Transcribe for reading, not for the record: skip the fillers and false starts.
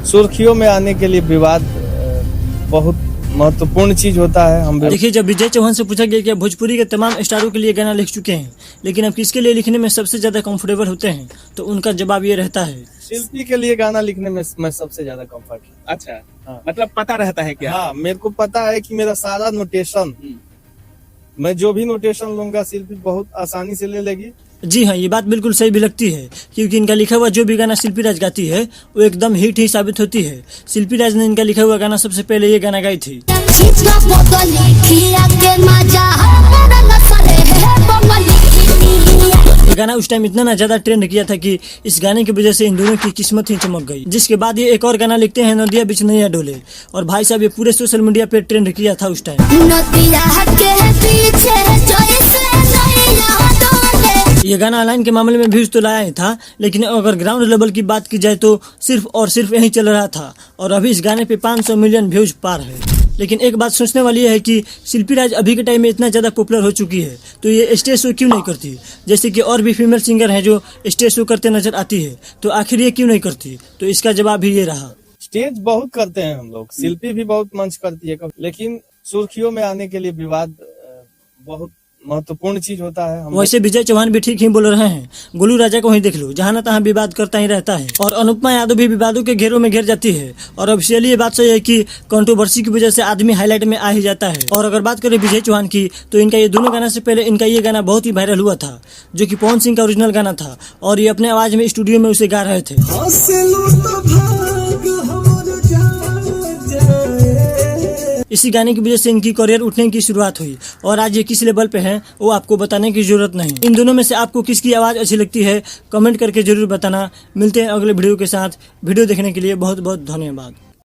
सुर्खियों में आने के लिए विवाद बहुत महत्वपूर्ण चीज होता है। हम देखिए, जब विजय चौहान से पूछा गया कि आप भोजपुरी के तमाम स्टारों के लिए गाना लिख चुके हैं, लेकिन आप किसके लिए लिखने में सबसे ज्यादा कंफर्टेबल होते हैं, तो उनका जवाब ये रहता है, शिल्पी के लिए गाना लिखने में मैं सबसे ज्यादा कंफर्ट हूँ। अच्छा, हाँ। मतलब पता रहता है क्या? हाँ, मेरे को पता है कि मेरा सारा नोटेशन, मैं जो भी नोटेशन लूंगा शिल्पी बहुत आसानी से ले लेगी। जी हाँ, ये बात बिल्कुल सही भी लगती है, क्योंकि इनका लिखा हुआ जो भी गाना शिल्पी राज गाती है वो एकदम हिट ही साबित होती है। शिल्पी राज ने इनका लिखा हुआ गाना सबसे पहले ये गाना गाई थी। ये गाना उस टाइम इतना ना ज्यादा ट्रेंड किया था कि इस गाने की वजह से इन दोनों की किस्मत ही चमक गई। जिसके बाद ये एक और गाना लिखते हैं, नदिया बीच नैया डोले, और भाई साहब ये पूरे सोशल मीडिया पे ट्रेंड किया था उस टाइम। ये गाना ऑनलाइन के मामले में व्यूज तो लाया ही था, लेकिन अगर ग्राउंड लेवल की बात की जाए तो सिर्फ और सिर्फ यही चल रहा था, और अभी इस गाने पे 500 मिलियन व्यूज पार है। लेकिन एक बात सोचने वाली है कि शिल्पी राज अभी के टाइम में इतना ज्यादा पॉपुलर हो चुकी है, तो ये स्टेज शो क्यों नहीं करती? जैसे कि और भी फीमेल सिंगर हैं जो स्टेज शो करते नजर आती है, तो आखिर ये क्यों नहीं करती? तो इसका जवाब भी ये रहा। स्टेज बहुत करते हैं हम लोग, शिल्पी भी बहुत मंच करती है, लेकिन सुर्खियों में आने के लिए विवाद बहुत महत्वपूर्ण चीज होता है। वैसे विजय चौहान भी ठीक ही बोल रहे हैं। गोलू राजा को ही देख लो, जहाँ न तहाँ विवाद करता ही रहता है, और अनुपमा यादव भी विवादों के घेरों में घिर जाती है। और ऑफिशियली ये बात सही है कि कंट्रोवर्सी की वजह से आदमी हाईलाइट में आ ही जाता है। और अगर बात करें विजय चौहान की, तो इनका ये दोनों गाना से पहले इनका ये गाना बहुत ही वायरल हुआ था, जो कि पवन सिंह का ओरिजिनल गाना था, और ये अपने आवाज में स्टूडियो में उसे गा रहे थे। इसी गाने की वजह से इनकी करियर उठने की शुरुआत हुई, और आज ये किस लेवल पे हैं वो आपको बताने की जरूरत नहीं। इन दोनों में से आपको किसकी आवाज अच्छी लगती है कमेंट करके जरूर बताना। मिलते हैं अगले वीडियो के साथ। वीडियो देखने के लिए बहुत बहुत धन्यवाद।